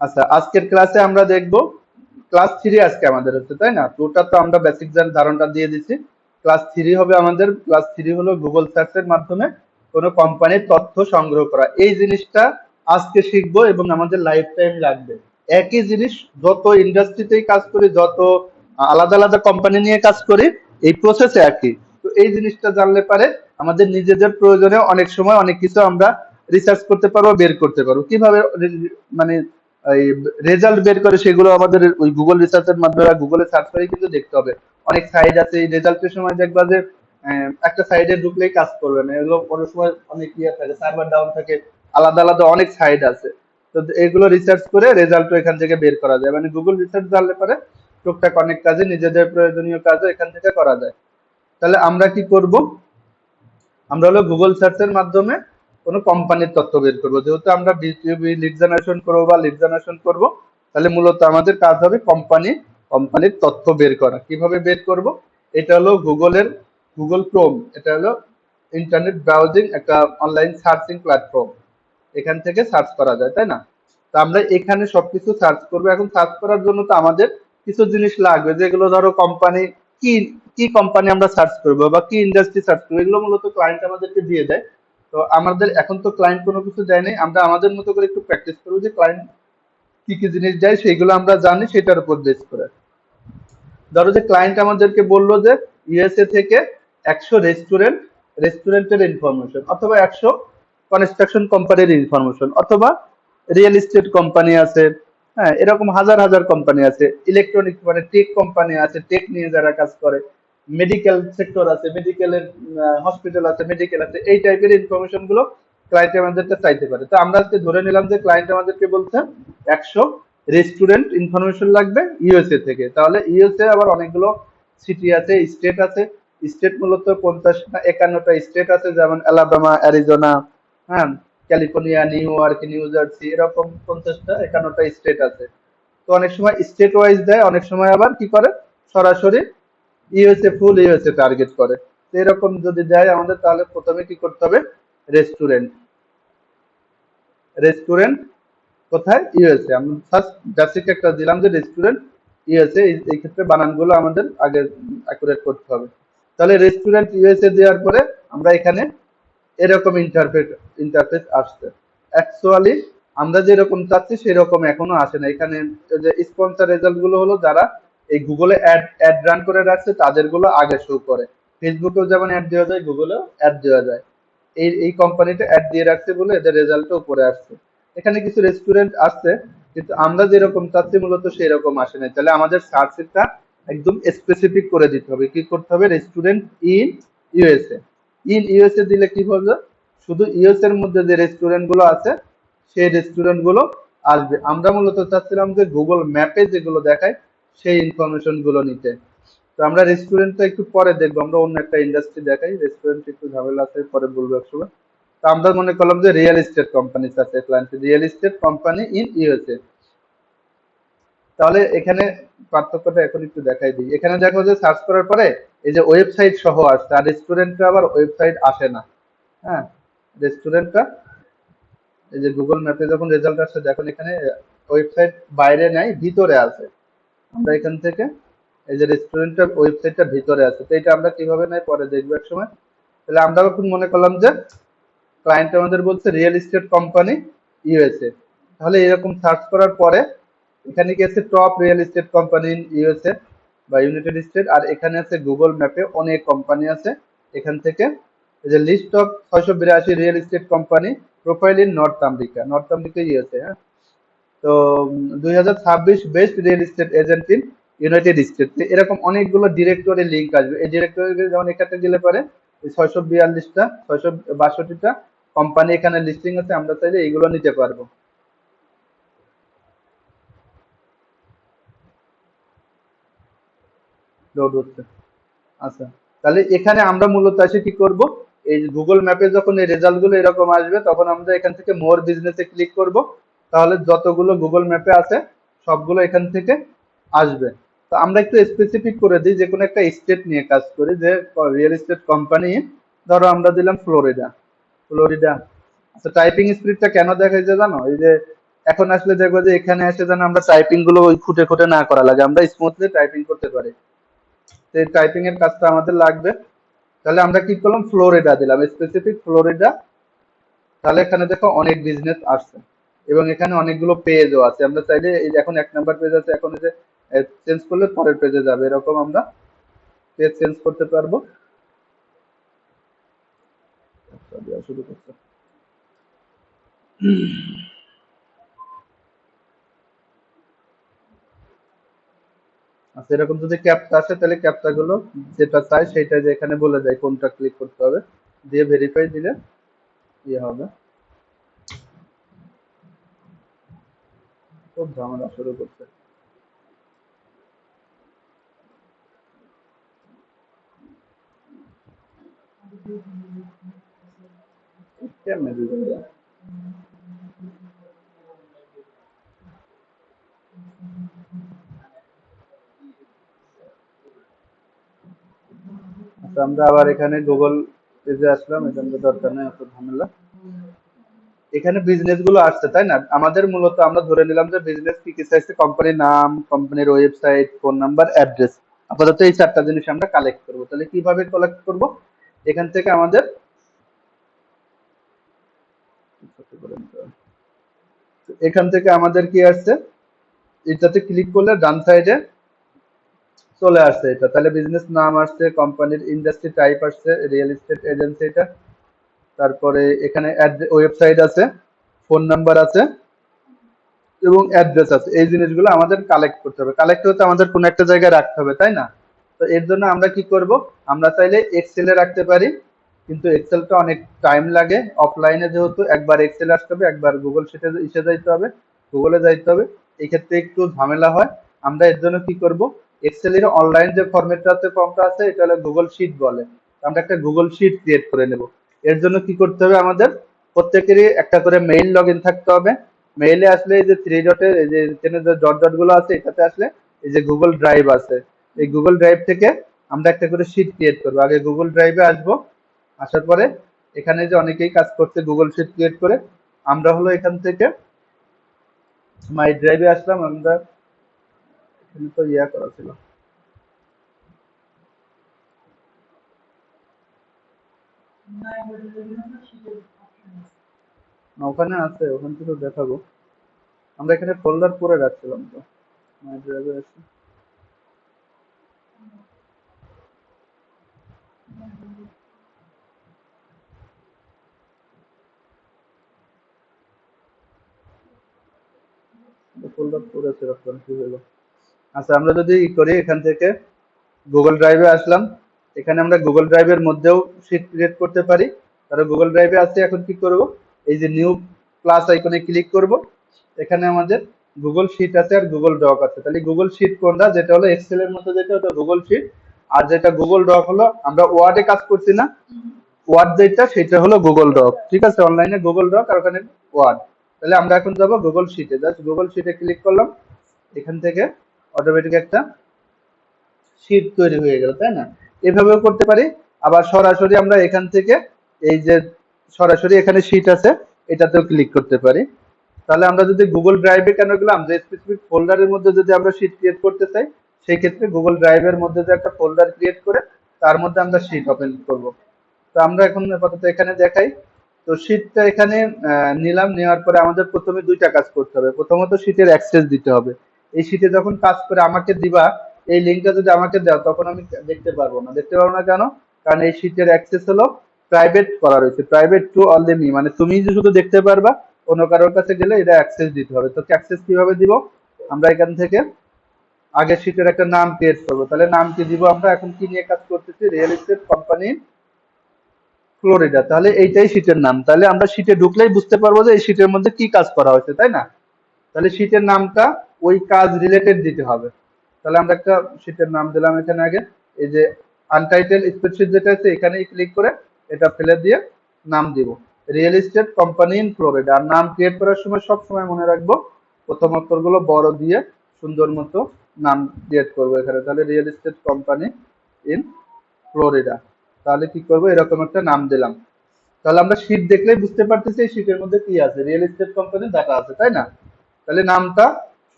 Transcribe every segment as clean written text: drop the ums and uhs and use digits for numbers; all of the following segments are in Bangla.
আচ্ছা, আজকের ক্লাসে আমরা দেখব ক্লাস 3 আজকে আমাদের হচ্ছে, তাই না? টুটা তো আমরা বেসিক ধারণাটা দিয়ে দিচ্ছি। ক্লাস 3 হবে আমাদের। ক্লাস 3 হলো গুগল সার্চের মাধ্যমে কোনো কোম্পানির তথ্য সংগ্রহ করা। এই জিনিসটা আজকে শিখবো এবং আমাদের লাইফ টাইম লাগবে। একই জিনিস যত ইন্ডাস্ট্রিতেই কাজ করি, যত আলাদা আলাদা কোম্পানি নিয়ে কাজ করি, এই প্রসেস একই। তো এই জিনিসটা জানলে পারে আমাদের নিজেদের প্রয়োজনে অনেক সময় অনেক কিছু আমরা রিসার্চ করতে পারবো, বের করতে পারবো। কিভাবে মানে এই রেজাল্ট বের করে সেগুলো আমাদের ওই গুগল রিসার্চের মাধ্যমে গুগলে সার্চ করে কিন্তু দেখতে হবে। অনেক সাইট আছে, এই রেজাল্টের সময় দেখবা যে একটা সাইডে ঢুকলেই কাজ করবে না, এগুলো কোনো সময় অনেক ইয়ে থাকে, সার্ভার ডাউন থাকে, আলাদা আলাদা অনেক সাইট আছে। তো এগুলো রিসার্চ করে রেজাল্ট এখান থেকে বের করা যায়, মানে গুগল রিসার্চ জানলে পরে টুকটাক অনেক কাজে, নিজেদের প্রয়োজনীয় কাজও এখান থেকে করা যায়। তাহলে আমরা কি করব? আমরা হলো গুগল সার্চের মাধ্যমে কোনো কোম্পানির তথ্য বের করবো। যেহেতু আমরা বিটিবি লিড জেনারেশন করবো বা লিড জেনারেশন করবো, তাহলে মূলত আমাদের কাজ হবে কোম্পানির তথ্য বের করা। কিভাবে বের করব? এটা হলো গুগলের গুগল ক্রোম, এটা হলো ইন্টারনেট ব্রাউজিং একটা অনলাইন সার্চিং প্ল্যাটফর্ম। এখান থেকে সার্চ করা যায়, তাই না? তো আমরা এখানে সবকিছু সার্চ করবো। এখন সার্চ করার জন্য তো আমাদের কিছু জিনিস লাগবে, যেগুলো ধরো কোম্পানি, কি কি কোম্পানি আমরা সার্চ করবো বা কি ইন্ডাস্ট্রি সার্চ করবো, এগুলো মূলত ক্লায়েন্ট আমাদেরকে দিয়ে দেয়। তো আমাদের এখন তো ক্লায়েন্ট কোনো কিছু দেয় নাই, আমরা আমাদের মতো করে একটু প্র্যাকটিস করবো যে ক্লায়েন্ট কি কি জিনিস দেয় সেইগুলো আমরা জানি, সেটার উপর বেস করে। ধরো যে ক্লায়েন্ট আমাদেরকে বললো যে ইউএসএ থেকে 100 রেস্টুরেন্টের ইনফরমেশন, অথবা 100 কনস্ট্রাকশন কোম্পানির ইনফরমেশন, অথবা রিয়েল এস্টেট কোম্পানি আছে। হ্যাঁ, এরকম হাজার হাজার কোম্পানি আছে। ইলেকট্রনিক মানে টেক কোম্পানি আছে, টেক নিয়ে যারা কাজ করে। মেডিকেল সেক্টর আছে, মেডিকেলের হসপিটাল আছে, মেডিকেল আছে, এই টাইপের ইনফরমেশন গুলো ক্লায়েন্ট আমাদেরকে চাইতে পারে। তো আমরা আজকে ধরে নিলাম যে ক্লায়েন্ট আমাদেরকে বলছে 100 রেস্টুরেন্ট ইনফরমেশন লাগবে ইউএসএ থেকে। তাহলে ইউএসএ আবার অনেকগুলো সিটি আছে, স্টেট আছে। স্টেট মূলত 50 না 51টা স্টেট আছে, যেমন আলাবামা, অ্যারিজোনা, হ্যাঁ, California, new York, new jersey, এরকম 50টা 51টা স্টেট আছে। তো অনেক সময় স্টেট ওয়াইজ দেয়, অনেক সময় আবার কি করে সরাসরি ইউএসএ, ফুল ইউএসএ টার্গেট করে। তো এরকম যদি দেয় আমাদের, তাহলে প্রথমে কি করতে হবে? রেস্টুরেন্ট, রেস্টুরেন্ট কোথায়? ইউএসএ। আমরা ফার্স্ট বেসিক একটা দিলাম যে রেস্টুরেন্ট ইউএসএ। এই ক্ষেত্রে বানানগুলো আমাদের আগে অ্যাকুরেট করতে হবে। তাহলে রেস্টুরেন্ট ইউএসএ দেওয়ার পরে আমরা এখানে এরকম ইন্টারফেস আসছে। অ্যাকচুয়ালি আমরা যেরকম চাচ্ছি সেরকম এখনো আসে না। এখানে যে স্পন্সর রেজাল্ট গুলো হলো, যারা এই গুগলে অ্যাড রান করে রাখছে তাদের গুলো আগে শো করে। ফেসবুকেও যেমন অ্যাড দেওয়া যায়, গুগলেও অ্যাড দেওয়া যায়। এই কোম্পানিটা অ্যাড দিয়ে রাখছে বলে এদের রেজাল্টটা উপরে আসছে। এখানে কিছু রেস্টুরেন্ট আসছে, কিন্তু আমরা যেরকম চাচ্ছি মূলত সেই রকম আসে নাই। তাহলে আমাদের সার্চটা একদম স্পেসিফিক করে দিতে হবে। কি করতে হবে? Restaurant in USA. In USA দিলে কি হবে? শুধু ইউএস এর মধ্যে যে রেস্টুরেন্ট গুলো আছে সেই রেস্টুরেন্ট গুলো আসবে। আমরা মূলত চাচ্ছিলাম যে গুগল ম্যাপে যেগুলো দেখায় সেই ইনফরমেশন গুলো নিতে। তো আমরা রেস্টুরেন্টটা একটু পরে দেখবো, আমরা অন্য একটা ইন্ডাস্ট্রি দেখাই। রেস্টুরেন্ট একটু ঝামেলা আছে, পরে বলবো একসময়। তো আমরা মনে করলাম যে রিয়েল এস্টেট কোম্পানি আছে, client real estate company in USA. তাহলে এখানে পার্থক্যটা এখন একটু দেখাই দিই। এখানে দেখো যে সার্চ করার পরে এই যে ওয়েবসাইট সহ আসছে, আর রেস্টুরেন্টটা আবার ওয়েবসাইট আসে না। হ্যাঁ, রেস্টুরেন্টটা এই যে গুগল ম্যাপে যখন রেজাল্ট আসছে, দেখুন এখানে ওয়েবসাইট বাইরে নাই, ভিতরে আছে। আমরা এখান থেকে এই যে রেস্টুরেন্টটা ওয়েবসাইটটা ভিতরে আছে। তো এটা আমরা কিভাবে নাই পরে দেখবো এক সময়। তাহলে আমরা এখন মনে করলাম যে ক্লায়েন্ট আমাদের বলছে রিয়েল এস্টেট কোম্পানি ইউএসএ। তাহলে এরকম সার্চ করার পরে এখানে কি আছে? Top real estate company in USA বা ইউনাইটেড স্টেট। আর এখানে আছে গুগল ম্যাপে অনেক কোম্পানি আছে। এখান থেকে এই যে list of 682 real estate company profile in North America, North America USA. হ্যাঁ, তো 2026 best real estate agent in United State, এরকম অনেকগুলো ডিরেক্টরি লিঙ্ক আসবে। এই ডিরেক্টরি যেমন এখানে গেলে পারে 642টা 662টা কোম্পানি এখানে লিস্টিং আছে, আমরা চাইলে এইগুলো নিতে পারবো। লোড হচ্ছে। আচ্ছা, তাহলে এখানে আমরা মূলত এসে কি করব? এই গুগল ম্যাপে যখন এই রেজাল্ট গুলো এরকম আসবে, তখন আমরা এখান থেকে মোর বিজনেসে ক্লিক করব। তাহলে যতগুলো গুগল ম্যাপে আছে সবগুলো এখান থেকে আসবে। তো আমরা একটু স্পেসিফিক করে দিই, যে কোনো একটা স্টেট নিয়ে কাজ করি, যে রিয়েল এস্টেট কোম্পানি, ধরো আমরা দিলাম ফ্লোরিডা। ফ্লোরিডা। আচ্ছা, টাইপিং স্পিডটা কেন দেখাইছে জানো? এই যে এখন আসলে দেখবো যে এখানে এসে যেন আমরা টাইপিং গুলো ওই খুঁটে খুঁটে না করা লাগে, আমরা স্মুথলি টাইপিং করতে পারি। তো এই টাইপিং এর কাজটা আমাদের লাগবে। তাহলে আমরা কি করলাম, ফ্লোরিডা দিলাম, স্পেসিফিক ফ্লোরিডা। তাহলে এখানে দেখো অনেক বিজনেস আসছে এবং এখানে অনেকগুলো পেজও আছে। আমরা চাইলে এই যে এখন 1 নাম্বার পেজ আছে, এখন এই যে চেঞ্জ করলে পরের পেজে যাবে, এরকম আমরা পেজ চেঞ্জ করতে পারবো। আচ্ছা, দেওয়া শুরু করতে। আচ্ছা, এরকম যদি ক্যাপচা আসে তাহলে ক্যাপচা গুলো যেটা চাই সেটা যে এখানে বলে দেয় কোনটা ক্লিক করতে হবে, দিয়ে ভেরিফাই দিলে ইয়ে হবে। খুব ঝামেলা শুরু করছে। কেমনে দিবে? আচ্ছা, আমরা আবার এখানে গুগল পেজে আসলাম, এটা আমাদের দরকার নেই এত ঝামেলা। এখানে বিজনেস গুলো আসছে তাই না, আমাদের মূলত আমরা ধরে নিলাম যে বিজনেস কি কি চাইছে, কোম্পানির নাম, কোম্পানির ওয়েবসাইট, ফোন নাম্বার, অ্যাড্রেস। আপাতত এই 4টা জিনিস আমরা কালেক্ট করব। তাহলে কিভাবে কালেক্ট করব, এখান থেকে আমাদের এখান থেকে আমাদের কি আসছে, এটাতে ক্লিক করলে ডান সাইডে চলে আসছে এটা। তাহলে বিজনেস নাম আসছে, কোম্পানির ইন্ডাস্ট্রি টাইপ আসছে, রিয়েল এস্টেট এজেন্সি এটা। তারপরে এখানে ওয়েবসাইট আছে, ফোন নাম্বার আছে এবং অ্যাড্রেস আছে। এই জিনিসগুলো আমাদের কালেক্ট করতে হবে, কালেক্ট করতে আমাদের কোনো একটা জায়গায় রাখতে হবে তাই না। তো এর জন্য আমরা কি করব, আমরা চাইলে এক্সেলে রাখতে পারি, কিন্তু এক্সেলটা অনেক টাইম লাগে। অফলাইনে যেহেতু একবার এক্সেলে আসতে হবে, একবার গুগল শিটে ইসে যাইতে হবে, গুগলে যাইতে হবে, এই ক্ষেত্রে একটু ঝামেলা হয়। আমরা এর জন্য কি করব, এক্সেলের অনলাইন যে ফরম্যাটটা আছে, ফর্মটা আছে, এটা হলো গুগল শিট বলে। আমরা একটা গুগল শিট ক্রিয়েট করে নেব। এর জন্য কি করতে হবে, আমাদের প্রত্যেকেরই একটা করে মেইল লগ ইন থাকতে হবে। মেইলে আসলে এই যে থ্রি ডটের এই যে এখানে যে ডট ডট গুলো আছে, এটাতে আসলে এই যে গুগল ড্রাইভ আছে, এই গুগল ড্রাইভ থেকে আমরা একটা করে শিট ক্রিয়েট করবো। আগে গুগল ড্রাইভে আসবো, আসার পরে এখানে যে অনেকেই কাজ করছে গুগল শিট ক্রিয়েট করে, আমরা হলো এখান থেকে মাই ড্রাইভে আসলাম। আমরা এখানে তো ইয়া করা ছিল না, ওখানে আছে, ওখান থেকে দেখাবো। আমরা এখানে ফোল্ডার করে রাখছিলাম তো, মাই ড্রাইভে আছে, ফোল্ডার করেছে রাখলাম, কি হলো। আচ্ছা, আমরা যদি ই করি এখান থেকে গুগল ড্রাইভে আসলাম, এখানে আমরা গুগল ড্রাইভের মধ্যেও শিট ক্রিয়েট করতে পারি। তাহলে গুগল ড্রাইভে আছে, এখন কি করব, এই যে নিউ প্লাস আইকনে ক্লিক করব। এখানে আমাদের গুগল শিট আছে আর গুগল ডক আছে। তাহলে গুগল শিট কোনটা, যেটা হলো এক্সেল এর মতো, যেটা ওটা গুগল শিট। আর যেটা গুগল ডক হলো, আমরা ওয়ার্ডে কাজ করছি না, ওয়ার্ড যেটা সেটা হলো গুগল ডক। ঠিক আছে, অনলাইনে গুগল ডক আর ওখানে ওয়ার্ড। তাহলে আমরা এখন যাব গুগল শিটে, জাস্ট গুগল শিটে ক্লিক করলাম, এখান থেকে অটোমেটিক একটা শীট তৈরি হয়ে গেল তাই না। এভাবেও করতে পারি। আবার সরাসরি আমরা এখান থেকে এই যে সরাসরি এখানে শীট আছে, এটাতেও ক্লিক করতে পারি। তাহলে আমরা যদি গুগল ড্রাইভে কেন গেলাম, যে স্পেসিফিক ফোল্ডারের মধ্যে যদি আমরা শীট ক্রিয়েট করতে চাই, সেই ক্ষেত্রে গুগল ড্রাইভের মধ্যে যে একটা ফোল্ডার ক্রিয়েট করে তার মধ্যে আমরা শীট ওপেন করব। তো আমরা এখন আপাতত এখানে দেখাই। তো শীটটা এখানে নিলাম, নেওয়ার পরে আমাদের প্রথমে দুইটা কাজ করতে হবে। প্রথমত শীটের অ্যাক্সেস দিতে হবে। এই শীটে যখন কাজ করে আমাকে দিবা, এই লিঙ্কটা যদি আমাকে দাও, তখন আমি দেখতে পারবো না। দেখতে পারবো না কেন, কারণ এই শীটের অ্যাক্সেস হলো প্রাইভেট করা রয়েছে, প্রাইভেট টু অনলি মি, মানে তুমি যে শুধু দেখতে পারবা, অন্য কারোর কাছে গেলে এটা অ্যাক্সেস দিতে হবে। তো অ্যাক্সেস কিভাবে দিব, আমরা এখান থেকে আগে শীটের একটা নাম ক্রিয়েট করবো। তাহলে নাম কি দিব, আমরা এখন কি নিয়ে কাজ করতেছি, রিয়েল এস্টেট কোম্পানি ফ্লোরিডা। তাহলে এইটাই শীটের নাম। তাহলে আমরা শীটে ঢুকলেই বুঝতে পারবো যে এই শীটের মধ্যে কি কাজ করা হয়েছে তাই না। তাহলে শীটের নামটা ওই কাজ রিলেটেড দিতে হবে। তাহলে আমরা একটা শীটের নাম দিলাম এখানে আগে, এই যে আনটাইটেল স্প্রেডশিট যেটা আছে, এখানেই ক্লিক করে এটা ফেলে দিয়ে নাম দিব real estate company in Florida. আর নাম ক্রিয়েট করার সময় সব সময় মনে রাখবো প্রথম অক্ষরগুলো বড় দিয়ে সুন্দর মতো নাম ক্রিয়েট করবো এখানে। তাহলে real estate company in Florida. তাহলে কি করবো, এরকম একটা নাম দিলাম। তাহলে আমরা শীট দেখলেই বুঝতে পারতেছি এই শীটের মধ্যে কি আছে, রিয়েল এস্টেট কোম্পানির ডাটা আছে তাই না। তাহলে নামটা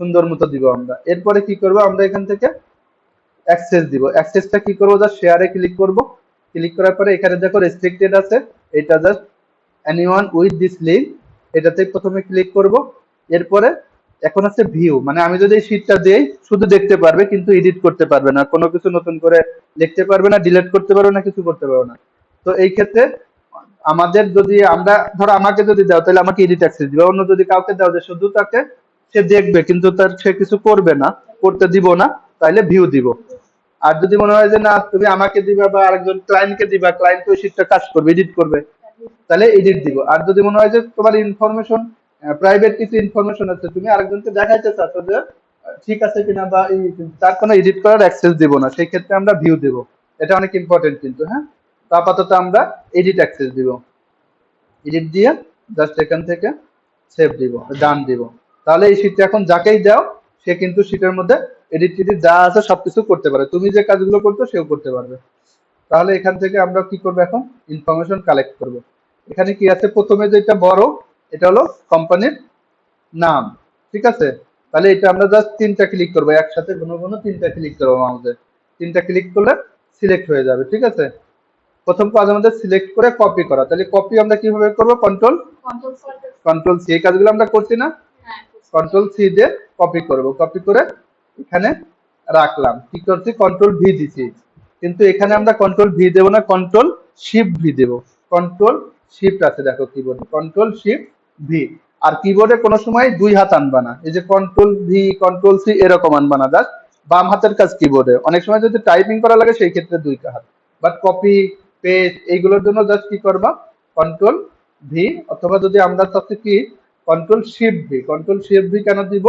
সুন্দর মতো দিব আমরা। এরপরে কি করব, আমরা এখান থেকে অ্যাক্সেস দিব। অ্যাক্সেসটা কি করব, জাস্ট শেয়ারে ক্লিক করব। ক্লিক করার পরে এখানে দেখো রেস্ট্রিক্টেড আছে, এটা just anyone with this link, এটাতে প্রথমে ক্লিক করব। এরপরে এখন আছে ভিউ, মানে আমি যদি এই শীটটা দেই শুধু দেখতে পারবে কিন্তু এডিট করতে পারবে না, কোনো কিছু নতুন করে লিখতে পারবে না, ডিলিট করতে পারবে না, কিছু করতে পারবে না। তো এই ক্ষেত্রে আমাদের যদি আমরা ধরো আমাকে যদি দাও তাহলে আমাকে এডিট অ্যাক্সেস দিবে, অন্য যদি কাউকে দাও যে শুধু তাকে সে দেখবে কিন্তু তার সে কিছু করবে না, করতে দিব না, তাইলে ভিউ দিব। আর যদি মনে হয় যে না তুমি আমাকে দিবা বা আরেকজন ক্লায়েন্টকে দিবা, ক্লায়েন্ট ওই শীটটা কাজ করবে, এডিট করবে, তাহলে এডিট দিব। আর যদি মনে হয় যে তোমার ইনফরমেশন প্রাইভেট কিছু ইনফরমেশন আছে, তুমি আরেকজনকে দেখাইতে চাচ্ছ যে ঠিক আছে কিনা বা তার কোনো এডিট করার অ্যাক্সেস দিব না, সেই ক্ষেত্রে আমরা ভিউ দেব। এটা অনেক ইম্পর্টেন্ট কিন্তু, হ্যাঁ। তো আপাতত আমরা এডিট অ্যাক্সেস দিব, এডিট দিয়ে জাস্ট এখান থেকে সেভ দিব, ডান দিব। তাহলে এই শীটটা এখন যাকেই দাও সে কিন্তু শীটের মধ্যে এডিট টেডিট যা আছে সবকিছু করতে পারে, তুমি যে কাজগুলো করতো সেও করতে পারবে। তাহলে এখান থেকে আমরা কি করবো, এখন ইনফরমেশন কালেক্ট করব। এখানে কি আছে, প্রথমে যেটা বড় এটা হলো কোম্পানির নাম, ঠিক আছে। তাহলে এটা আমরা জাস্ট তিনটা ক্লিক করবো একসাথে, ঘন ঘন তিনটা ক্লিক করবো মাউসে, তিনটা ক্লিক করলে সিলেক্ট হয়ে যাবে, ঠিক আছে। প্রথম কাজ আমাদের সিলেক্ট করে কপি করা, তাহলে কপি আমরা কিভাবে করবো, কন্ট্রোল সি, এই কাজগুলো আমরা করছি না, কন্ট্রোল সি দিয়ে কপি করব। কপি করে এখানে রাখলাম, কি করছি কন্ট্রোল ভি দিছি, কিন্তু এখানে আমরা কন্ট্রোল ভি দেবো না, কন্ট্রোল শিফট ভি দেবো। কন্ট্রোল শিফট আছে দেখো কিবোর্ডে, কন্ট্রোল শিফট ভি। আর কিবোর্ডে কোনো সময় দুই হাত আনবা না, এই যে কন্ট্রোল ভি কন্ট্রোল সি এরকম আনবা না, জাস্ট বাম হাতের কাজ কিবোর্ডে। অনেক সময় যদি টাইপিং করা লাগে সেই ক্ষেত্রে দুইটা হাত, বাট কপি পেস্ট এইগুলোর জন্য জাস্ট কি করবা, কন্ট্রোল ভি, অথবা যদি আমরা চাচ্ছি কি control shift V. Control shift V কেন দিব,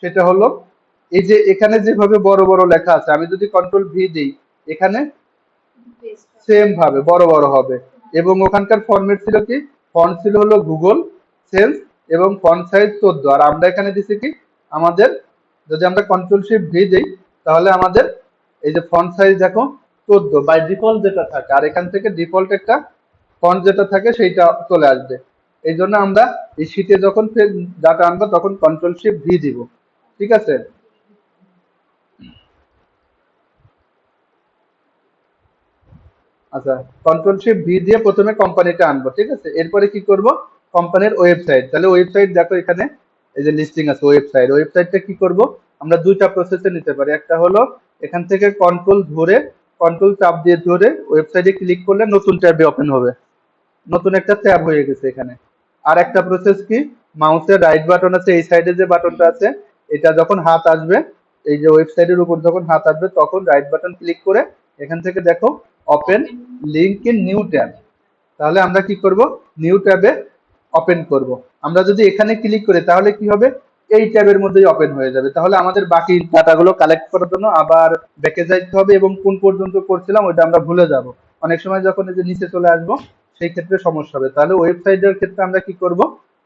সেটা হলো এই যে এখানে যেভাবে বড় বড় লেখা আছে, আমি যদি কন্ট্রোল ভি দিই এখানে সেম ভাবে বড় বড় হবে। এবং ওখানকার ফরম্যাট ছিল কি, ফন্ট ছিল হলো গুগল সেন্স এবং ফন্ট সাইজ 14। আর আমরা এখানে দিছি কি, আমাদের যদি আমরা কন্ট্রোল শিফট ভি দিই তাহলে আমাদের এই যে ফন্ট সাইজ দেখো 14 বাই ডিফল্ট যেটা থাকে, আর এখান থেকে ডিফল্ট একটা ফন্ট যেটা থাকে সেইটা চলে আসবে। এই জন্য আমরা এই শীটে যখন ডাটা আনবো তখন কন্ট্রোল শিফট ভি দিব, ঠিক আছে। আচ্ছা, কন্ট্রোল শিফট ভি দিয়ে প্রথমে কোম্পানিটা আনবো, ঠিক আছে। এরপরে কি করব, কোম্পানির ওয়েবসাইট, তাহলে ওয়েবসাইট দেখো এখানে এই যে লিস্টিং আছে ওয়েবসাইট। ওয়েবসাইটটা কি করব, আমরা দুইটা প্রসেসে নিতে পারি। একটা হলো এখান থেকে কন্ট্রোল ধরে, কন্ট্রোল চাপ দিয়ে ধরে ওয়েবসাইটে ক্লিক করলে নতুন ট্যাবে ওপেন হবে, নতুন একটা ট্যাব হয়ে গেছে এখানে। আর একটা প্রসেস কি, মাউসের রাইট বাটন আছে, এই সাইডে যে বাটনটা আছে এটা যখন হাত আসবে, এই যে ওয়েবসাইটের উপর যখন হাত আসবে তখন রাইট বাটন ক্লিক করে এখান থেকে দেখো open link in new tab. তাহলে আমরা কি করব, নিউ ট্যাবে ওপেন করব। আমরা যদি এখানে ক্লিক করি তাহলে কি হবে, এই ট্যাবের মধ্যেই ওপেন হয়ে যাবে। তাহলে আমাদের বাকি ডাটাগুলো কালেক্ট করার জন্য আবার ব্যাকে যাইতে হবে এবং কোন পর্যন্ত করছিলাম ওইটা আমরা ভুলে যাব। অনেক সময় যখন এই যে নিচে চলে আসবো সেই ক্ষেত্রে সমস্যা হবে। তাহলে ওয়েবসাইটের ক্ষেত্রে আমরা কি করব,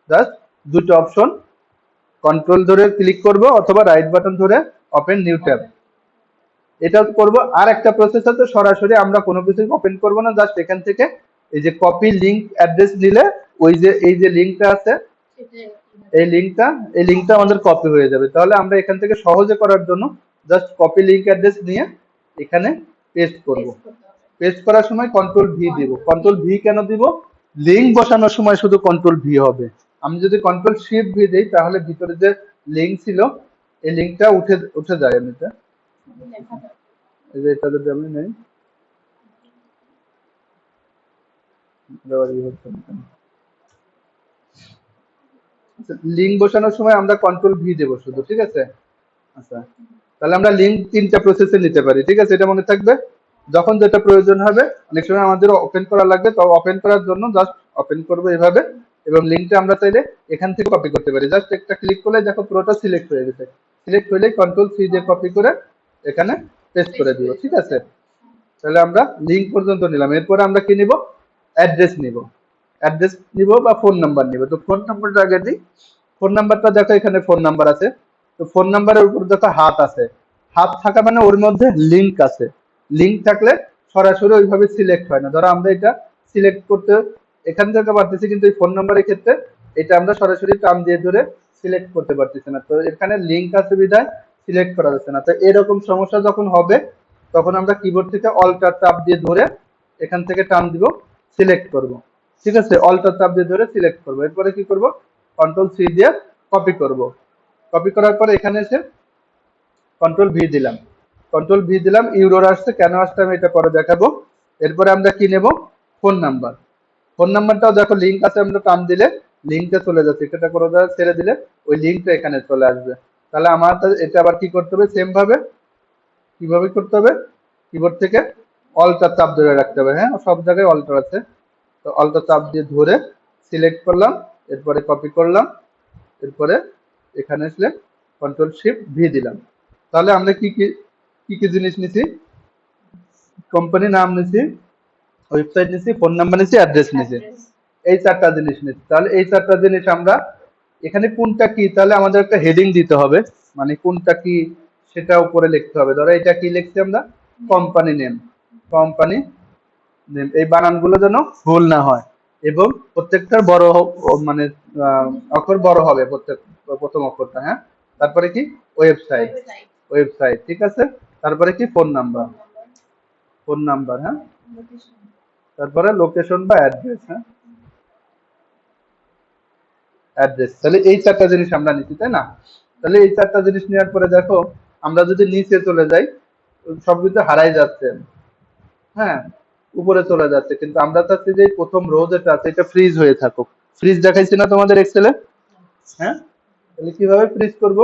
জাস্ট দুটো অপশন কন্ট্রোল ধরে ক্লিক করব অথবা রাইট বাটন ধরে ওপেন নিউ ট্যাব, এটা করব। আর একটা প্রসেস আছে, সরাসরি আমরা কোনো কিছু ওপেন করব না, জাস্ট এখান থেকে এই যে কপি লিংক অ্যাড্রেস নিলে ওই যে এই যে লিংকটা আছে এই লিংকটা আমাদের কপি হয়ে যাবে। তাহলে আমরা এখান থেকে সহজে করার জন্য জাস্ট কপি লিংক অ্যাড্রেস নিয়ে এখানে পেস্ট করব। পেস্ট করার সময় কন্ট্রোল ভি দিব। কন্ট্রোল ভি কেন দিব, লিংক বসানোর সময় শুধু কন্ট্রোল ভি হবে। আমি যদি কন্ট্রোল শিফট ভি দিই তাহলে ভিতরে যে লিংক ছিল এই লিংকটা উঠে উঠে যায় এমনিতে। এই যে এটা যদি আমি নেই, লিংক বসানোর সময় আমরা কন্ট্রোল ভি দেবো শুধু, ঠিক আছে। আচ্ছা, তাহলে আমরা লিংক তিনটা প্রসেসে নিতে পারি, ঠিক আছে, এটা মনে থাকবে। যখন যেটা প্রয়োজন হবে, অনেক সময় আমাদের ওপেন করা লাগবে, তো ওপেন করার জন্য জাস্ট ওপেন করবো এভাবে। এবং লিংকটা আমরা চাইলে এখান থেকে কপি করতে পারি, জাস্ট একটা ক্লিক করলে দেখো পুরোটা সিলেক্ট হয়ে গেছে। সিলেক্ট হলে কন্ট্রোল সি দিয়ে কপি করে এখানে পেস্ট করে দিব, ঠিক আছে। তাহলে আমরা লিংক পর্যন্ত নিলাম। এরপরে আমরা কি নিব, অ্যাড্রেস নিব। অ্যাড্রেস নিব বা ফোন নাম্বার নিব। তো ফোন নাম্বারটা আগে দিই। ফোন নাম্বারটা দেখো এখানে ফোন নাম্বার আছে, তো ফোন নাম্বারের উপর দেখো হাত আছে, হাত থাকা মানে ওর মধ্যে লিংক আছে। লিংক থাকলে সরাসরি ওইভাবে সিলেক্ট হয় না। ধরো আমরা এটা সিলেক্ট করতে এখান থেকে পারতেছি, কিন্তু এই ফোন নাম্বারের ক্ষেত্রে এটা আমরা সরাসরি টার্ম দিয়ে ধরে সিলেক্ট করতে পারতেছি না। তো এখানে লিঙ্ক আছে বিধায় সিলেক্ট করা যাচ্ছে না। তো এরকম সমস্যা যখন হবে তখন আমরা কিবোর্ড থেকে অল্টার চাপ দিয়ে ধরে এখান থেকে টান দিব, সিলেক্ট করব। ঠিক আছে, অল্টার চাপ দিয়ে ধরে সিলেক্ট করব। এরপরে কি করব, কন্ট্রোল সি দিয়ে কপি করব। কপি করার পরে এখানে এসে কন্ট্রোল ভি দিলাম। কন্ট্রোল ভি দিলাম, ইউরোর আসছে, কেন আসছে আমি এটা পরে দেখাবো। এরপরে আমরা কি নেব, ফোন নাম্বার। ফোন নাম্বারটাও দেখো লিঙ্ক আছে, আমরা টান দিলে লিঙ্কে চলে যাচ্ছে, এটা করে ছেড়ে দিলে ওই লিঙ্কটা এখানে চলে আসবে। তাহলে আমার এটা আবার কি করতে হবে, সেম ভাবে কিভাবে করতে হবে, কিবোর্ড থেকে অল্টার চাপ ধরে রাখতে হবে। হ্যাঁ, সব জায়গায় অল্টার আছে। তো অল্টার চাপ দিয়ে ধরে সিলেক্ট করলাম, এরপরে কপি করলাম, এরপরে এখানে আসলে কন্ট্রোল শিফট ভি দিলাম। তাহলে আমরা কি কি কি কি জিনিস নিছি, কোম্পানি নাম নিছি, ওয়েবসাইট নিছি, ফোন নাম্বার নিছি, অ্যাড্রেস নিছি, এই চারটা জিনিস নিছি। তাহলে এই চারটা জিনিস আমরা এখানে কোনটা কি, তাহলে আমাদের একটা হেডিং দিতে হবে, মানে কোনটা কি সেটা উপরে লিখতে হবে। ধরো এটা কি লিখছি আমরা, কোম্পানি নেম। কোম্পানি নেম, এই বানানগুলো যেন ভুল না হয় এবং প্রত্যেকটার বড় মানে অক্ষর বড় হবে প্রত্যেক প্রথম অক্ষরটা। হ্যাঁ, তারপরে কি ওয়েবসাইট, ওয়েবসাইট ঠিক আছে। তারপরে কি ফোন নাম্বার, ফোন নাম্বার। হ্যাঁ, তারপরে লোকেশন বা অ্যাড্রেস। হ্যাঁ, অ্যাড্রেস। তাহলে এই চারটা জিনিস আমরা নিচ্ছি, তাই না? তাহলে এই চারটা জিনিস নেওয়ার পরে দেখো আমরা যদি নিচে চলে যাই সবকিছু হারাই যাচ্ছে। হ্যাঁ, উপরে চলে যাচ্ছে, কিন্তু আমরা চাচ্ছি যে প্রথম রো যেটা আছে এটা ফ্রিজ হয়ে থাকুক। ফ্রিজ দেখাইছি না তোমাদের এক্সেলে? হ্যাঁ, তাহলে কিভাবে ফ্রিজ করব?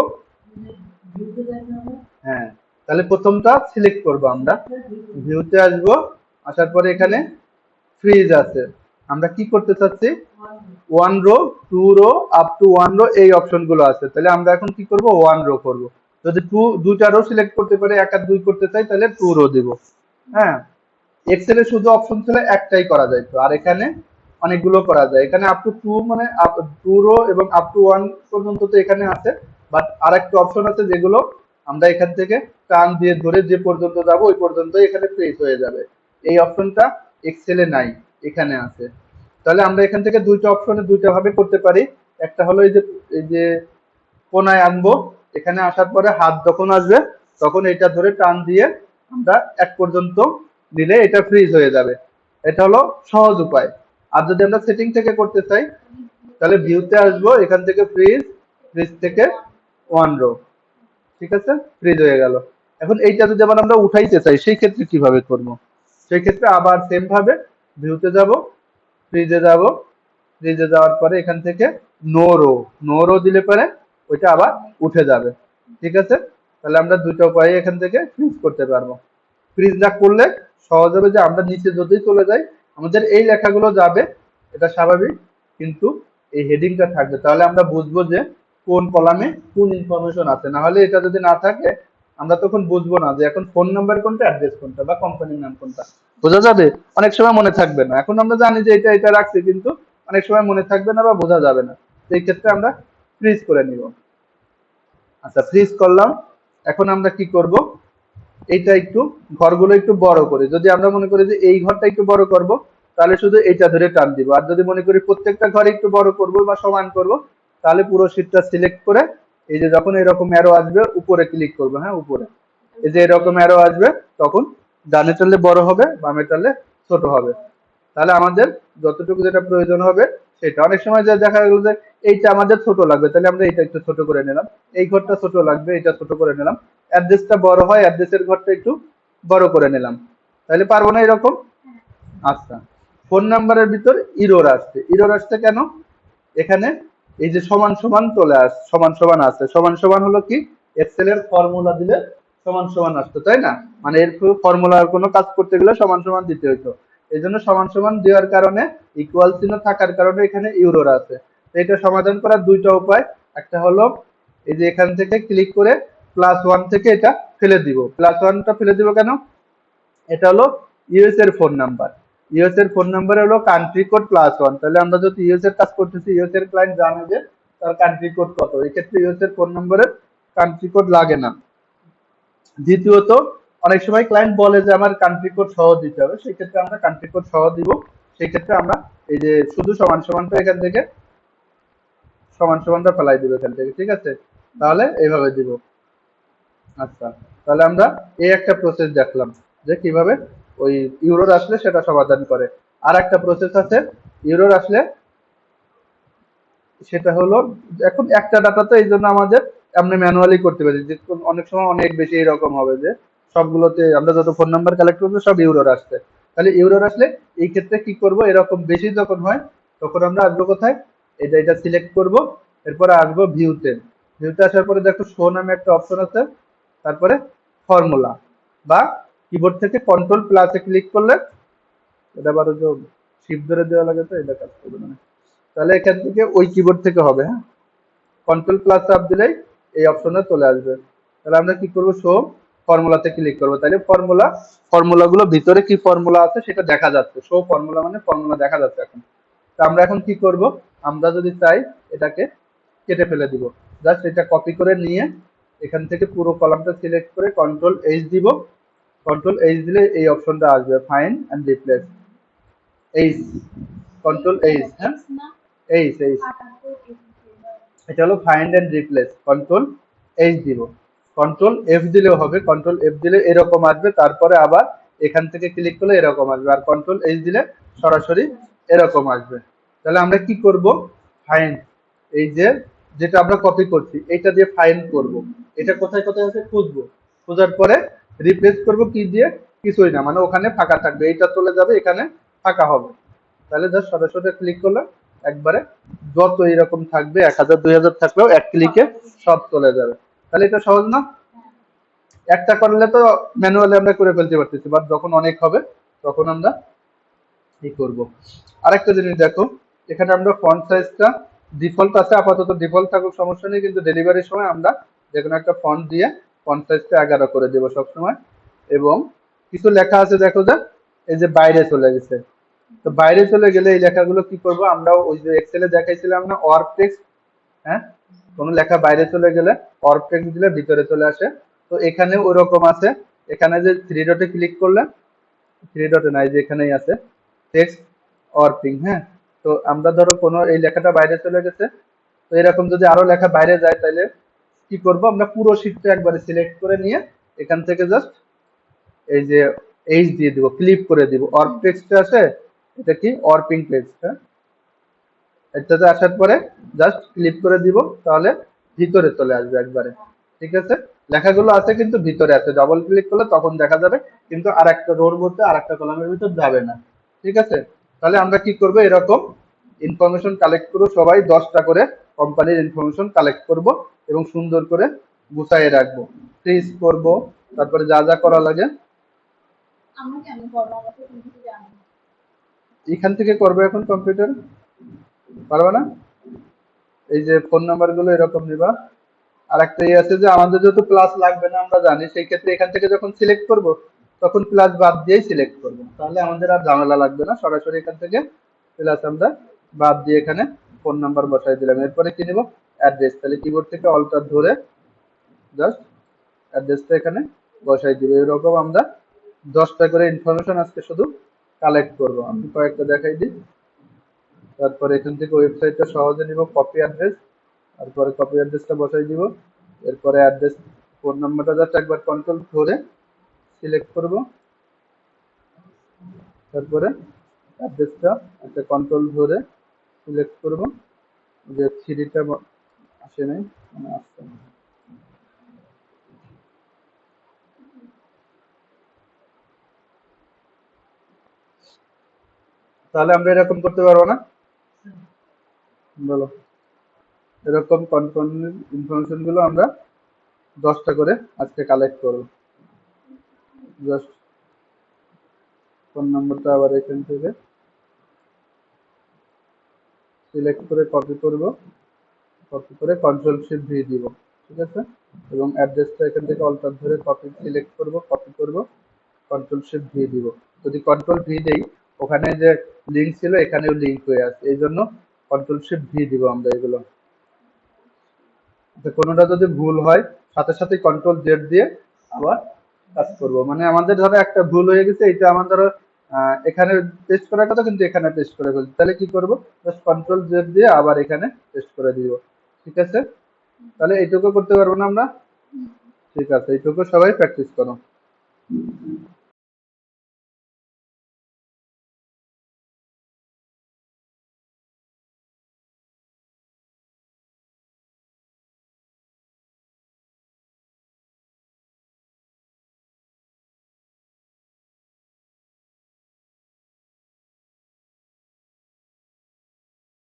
হ্যাঁ, তাহলে প্রথমটা সিলেক্ট করব, আমরা ভিউতে আসবো, আসার পরে এখানে ফ্রিজ আছে। আমরা কি করতে চাচ্ছি, one row, two row, up to one row, এই অপশন গুলো আছে। তাহলে আমরা এখন কি করব, ওয়ান রো করব। যদি দুইটা রো সিলেক্ট করতে পারি, এক আর দুই করতে চাই, তাহলে টু রো দিব। হ্যাঁ, এক্সেলে শুধু অপশন ছিল একটাই করা যায়, তো আর এখানে অনেকগুলো করা যায়। এখানে আপ টু টু মানে টু রো এবং আপ টু ওয়ান পর্যন্ত তো এখানে আছে, বাট আর একটা অপশন আছে যেগুলো আমরা এখান থেকে টান দিয়ে ধরে যে পর্যন্ত যাব ওই পর্যন্ত এখানে ফ্রিজ হয়ে যাবে। এই অপশনটা এক্সেলে নাই, এখানে আছে। তাহলে আমরা এখান থেকে দুইটা অপশনে দুইটা ভাবে করতে পারি। একটা হলো এই যে কোনায় আনবো, এখানে আসার পরে হাত যখন আসবে তখন এটা ধরে টান দিয়ে আমরা এক পর্যন্ত দিলে এটা ফ্রিজ হয়ে যাবে। এটা হলো সহজ উপায়। আর যদি আমরা সেটিং থেকে করতে চাই তাহলে ভিউতে আসবো, এখান থেকে ফ্রিজ, ফ্রিজ থেকে ওয়ান রো, ঠিক আছে, ফ্রিজ হয়ে গেল। এখন এইটা যদি আবার আমরা উঠাইতে চাই সেই ক্ষেত্রে কিভাবে করব, সেই ক্ষেত্রে আবার সেম ভাবে ভিউতে যাব, ফ্রিজে যাব, ফ্রিজে যাওয়ার পরে এখান থেকে নো রো, নো রো দিলে পরে ওইটা আবার উঠে যাবে। ঠিক আছে, তাহলে আমরা দুইটা উপায়ে এখান থেকে ফ্রিজ করতে পারবো। ফ্রিজ না করলে সহজ হবে যে আমরা নিচে যদি চলে যাই আমাদের এই লেখাগুলো যাবে, এটা স্বাভাবিক, কিন্তু এই হেডিংটা থাকবে, তাহলে আমরা বুঝবো যে কোন কলামে কোন ইনফরমেশন আছে। না হলে এটা যদি না থাকে আমরা তখন বুঝবো না যে এখন ফোন নাম্বার কোনটা, অ্যাড্রেস কোনটা, বা কোম্পানির নাম কোনটা। বোঝা যাবে, অনেক সময় মনে থাকবে না। এখন আমরা জানি যে এটা এটা রাখছি, কিন্তু অনেক সময় মনে থাকবে না বা বোঝা যাবে না। এই ক্ষেত্রে আমরা ফ্রিজ করে নিব। আচ্ছা, ফ্রিজ করলাম। এখন আমরা কি করব, এইটা একটু ঘরগুলো একটু বড় করে, যদি আমরা মনে করি যে এই ঘরটা একটু বড় করব তাহলে শুধু এইটা ধরে টান দিব। আর যদি মনে করি প্রত্যেকটা ঘরে একটু বড় করব বা সমান করব তাহলে পুরো শীটটা সিলেক্ট করে এই যে যখন এরকম অ্যারো আসবে উপরে ক্লিক করব। হ্যাঁ, উপরে এই যে এরকম অ্যারো আসবে তখন ডানে টানলে বড় হবে, বামে টানলে ছোট হবে। তাহলে আমাদের যতটুকু যেটা প্রয়োজন হবে সেটা। অনেক সময় যা দেখা গেল যে এইটা আমাদের ছোট লাগবে, তাহলে আমরা এটা একটু ছোট করে নিলাম। এই ঘরটা ছোট লাগবে, এটা ছোট করে নিলাম। অ্যাড্রেসটা বড় হয়, অ্যাড্রেসের ঘরটা একটু বড় করে নিলাম। তাহলে পারবো না এরকম? আচ্ছা, ফোন নাম্বারের ভিতর ইরোর আসছে। ইরোর আসছে কেন, এখানে এই যে সমান সমান চলে আসছে, সমান সমান আছে। সমান সমান হলো কি, এক্সেল এর ফর্মুলা দিলে সমান সমান আসতো, তাই না? মানে এর ফর্মুলার কোনো কাজ করতে গেলে সমান সমান দিতে হইতো। এই জন্য সমান সমান দেওয়ার কারণে, ইকুয়াল চিহ্ন থাকার কারণে এখানে ইউরোর আছে। তো এটা সমাধান করার দুইটা উপায়। একটা হলো এই যে এখান থেকে ক্লিক করে প্লাস ওয়ান থেকে এটা ফেলে দিব। প্লাস ওয়ানটা ফেলে দিব কেন, এটা হলো ইউএস এর ফোন নাম্বার। ইউএস এর ফোন নাম্বার হলো কান্ট্রি কোড প্লাস ওয়ান। তাহলে আমরা যদি ইউএস এর কাজ করতেছি, ইউএস এর ক্লায়েন্ট জানে যে তার কান্ট্রি কোড কত, এই ক্ষেত্রে ইউএস এর ফোন নাম্বারের কান্ট্রি কোড লাগে না। দ্বিতীয়ত, অনেক সময় ক্লায়েন্ট বলে যে আমার কান্ট্রি কোড সহ দিতে হবে, সেই ক্ষেত্রে আমরা কান্ট্রি কোড সহ দিব। সেই ক্ষেত্রে আমরা এই যে শুধু সমান সমানটা এখান থেকে সমান সমানটা ফেলাই দিব এখান থেকে, ঠিক আছে? তাহলে এইভাবে দিব। আচ্ছা, তাহলে আমরা এই একটা প্রসেস দেখলাম যে কিভাবে ওই ইউরোর আসলে সেটা সমাধান করে। আর একটা প্রসেস আছে ইউরোর আসলে, সেটা হলো এখন একটা ডাটা তো এই জন্য আমাদের আমরা ম্যানুয়ালি করতে পারি, যে অনেক সময় অনেক বেশি এরকম হবে যে সবগুলোতে আমরা যত ফোন নাম্বার কালেক্ট করবো সব ইউরোর আসছে। তাহলে ইউরোর আসলে এই ক্ষেত্রে কি করব, এরকম বেশি যখন হয় তখন আমরা আসবো কোথায়, এটা সিলেক্ট করব, এরপরে আসবো ভিউতে। ভিউতে আসার পরে দেখো শো নামে একটা অপশন আছে, তারপরে ফর্মুলা বা কিবোর্ড থেকে কন্ট্রোল প্লাসে ক্লিক করলে, এটা আবার যে শিফট ধরে দেওয়া লাগে তো এটা কাজ করবে না। তাহলে এখান থেকে ওই কিবোর্ড থেকে হবে, হ্যাঁ, কন্ট্রোল প্লাস চাপ দিলেই এই অপশনে চলে আসবে। তাহলে আমরা কি করব, শো ফর্মুলাতে ক্লিক করব, তাহলে ফর্মুলাগুলো ভিতরে কি ফর্মুলা আছে সেটা দেখা যাচ্ছে। শো ফর্মুলা মানে ফর্মুলা দেখা যাচ্ছে এখন। তো আমরা এখন কি করব, আমরা যদি চাই এটাকে কেটে ফেলে দিব। জাস্ট এটা কপি করে নিয়ে এখান থেকে পুরো কলামটা সিলেক্ট করে কন্ট্রোল এইচ দিব। কন্ট্রোল এইচ দিলে এই অপশনটা আসবে, find and replace. H, control H, হ্যাঁ, এইচ এইচ, এটা হলো find and replace. Control H দিব, কন্ট্রোল এফ দিলেও হবে, কন্ট্রোল এফ দিলে এরকম আসবে, তারপরে আবার এখান থেকে ক্লিক করলে এরকম আসবে, আর কন্ট্রোল এইচ দিলে সরাসরি এরকম আসবে। তাহলে আমরা কি করব, ফাইন্ড, এই যে যেটা আমরা কপি করছি এইটা দিয়ে ফাইন্ড করব, এটা কোথায় কোথায় আছে খুঁজবো, খোঁজার পরে রিপ্লেস করব কি দিয়ে, কিছুই না, মানে ওখানে ফাঁকা থাকবে, এইটা চলে যাবে এখানে ফাঁকা হবে। তাহলে জাস্ট সরাসরি ক্লিক করলে একবারে যত এরকম থাকবে 1000 2000 থাকলেও এক ক্লিকে সব চলে যাবে। তাহলে এটা সহজ না? একটা করলে তো ম্যানুয়ালি আমরা করে ফেলতে পারতেছি, বাট যখন অনেক হবে তখন আমরা কি করব। আরেকটা জিনিস দেখো, এখানে আমরা ফন্ট সাইজটা ডিফল্ট আছে, আপাতত ডিফল্ট থাকুক সমস্যা নেই, কিন্তু ডেলিভারির সময় আমরা যে কোনো একটা ফন্ট দিয়ে ফন্ট সাইজটা 11 করে দেবো সবসময়। এবং কিছু লেখা আছে দেখো যে এই যে বাইরে চলে গেছে, তো বাইরে চলে গেলে এই লেখাগুলো কি করব, আমরা ওই যে এক্সেলে দেখাইছিলাম না ওয়ার্ক টেক্সট, হ্যাঁ, কোনো লেখা বাইরে চলে গেলে ওয়ার্ক টেক্সট দিলে ভিতরে চলে আসে। তো এখানে ওরকম আছে, এখানে যে থ্রি ডটে ক্লিক করলে, থ্রি ডটে নাই যে এখানেই আছে টেক্সট ওয়ার্কিং, হ্যাঁ। তো আমরা ধরো কোনো এই লেখাটা বাইরে চলে গেছে, তো এরকম যদি আরো লেখা বাইরে যায় তাহলে কি করব, আমরা পুরো শীটটা একবারে সিলেক্ট করে নিয়ে এখান থেকে জাস্ট এই যে এইচ দিয়ে দিব, ক্লিপ করে দিব, অর্প টেক্সট আছে, এটা কি অর্পিং টেক্সট, হ্যাঁ, এটাতে আসার পরে জাস্ট ক্লিক করে দিব, তাহলে ভিতরে চলে আসবে একবারে, ঠিক আছে। লেখাগুলো আছে কিন্তু ভিতরে আছে, ডাবল ক্লিক করলে তখন দেখা যাবে, কিন্তু আর একটা রোর মধ্যে আর একটা কলামের ভিতর যাবে না, ঠিক আছে। তাহলে আমরা কি করব, এরকম ইনফরমেশন কালেক্ট করব, সবাই 10টা করে কোম্পানির ইনফরমেশন কালেক্ট করব এবং সুন্দর করে গুছাইয়ে রাখবো, ফ্রিজ করব, তারপরে যা যা করা লাগে এখান থেকে করবো। এখন কম্পিউটার পারবে না, এই যে ফোন নাম্বার গুলো এরকম নিবা। আর একটা ইয়ে আছে যে আমাদের যেহেতু প্লাস লাগবে না আমরা জানি, সেই ক্ষেত্রে এখান থেকে যখন সিলেক্ট করব তখন প্লাস বাদ দিয়েই সিলেক্ট করব, তাহলে আমাদের আর ঝামেলা লাগবে না, সরাসরি এখান থেকে প্লাস আমরা বাদ দিয়ে এখানে ফোন নাম্বার বসাই দিলাম। এরপরে কি নিব, অ্যাড্রেস, তাহলে কিবোর্ড থেকে অল্টার ধরে জাস্ট অ্যাড্রেসটা এখানে বসাই দিব। এরকম আমরা 10টা করে ইনফরমেশন আজকে শুধু কালেক্ট করব। আমি কয়েকটা দেখাই দিই। তারপরে এখান থেকে ওয়েবসাইটটা সহজে নিব, কপি অ্যাড্রেস, তারপরে কপি অ্যাড্রেসটা বসাই দিব। এরপরে অ্যাড্রেস, ফোন নাম্বারটা জাস্ট একবার কন্ট্রোল ধরে সিলেক্ট করব, তারপরে অ্যাড্রেসটা একটা কন্ট্রোল ধরে সিলেক্ট করব, যে থ্রিটা আসে নাই, মানে আসছে না। তাহলে আমরা এরকম করতে পারবো না, বলো? এরকম কন্ট্রোল ইনফরমেশন গুলো আমরা 10টা করে আজকে কালেক্ট করব। জাস্ট ফোন নাম্বারটা আবার এখান থেকে সিলেক্ট করে কপি করব, কপি করে কন্ট্রোল শিফট ভি দিব, ঠিক আছে। এবং অ্যাড্রেসটা এখান থেকে অল্টার ধরে কপি সিলেক্ট করব, কপি করব, কন্ট্রোল শিফট ভি দিব। যদি কন্ট্রোল ভি দেই ওখানে যে লিঙ্ক ছিল এখানেও লিঙ্ক হয়ে আসে, এই জন্য কন্ট্রোল শিফট ভি দিব আমরা এগুলো। কোনোটা যদি ভুল হয় সাথে সাথে কন্ট্রোল জেড দিয়ে আবার কাজ করব, মানে আমাদের ধরো একটা ভুল হয়ে গেছে, এটা আমার ধরো এখানে পেস্ট করার কথা কিন্তু এখানে পেস্ট করে ফেলছি। তাহলে কি করব, জাস্ট কন্ট্রোল জেড দিয়ে আবার এখানে পেস্ট করে দিব। ঠিক আছে, তাহলে এইটুকু করতে পারবো না আমরা? ঠিক আছে, এইটুকু সবাই প্র্যাকটিস করো।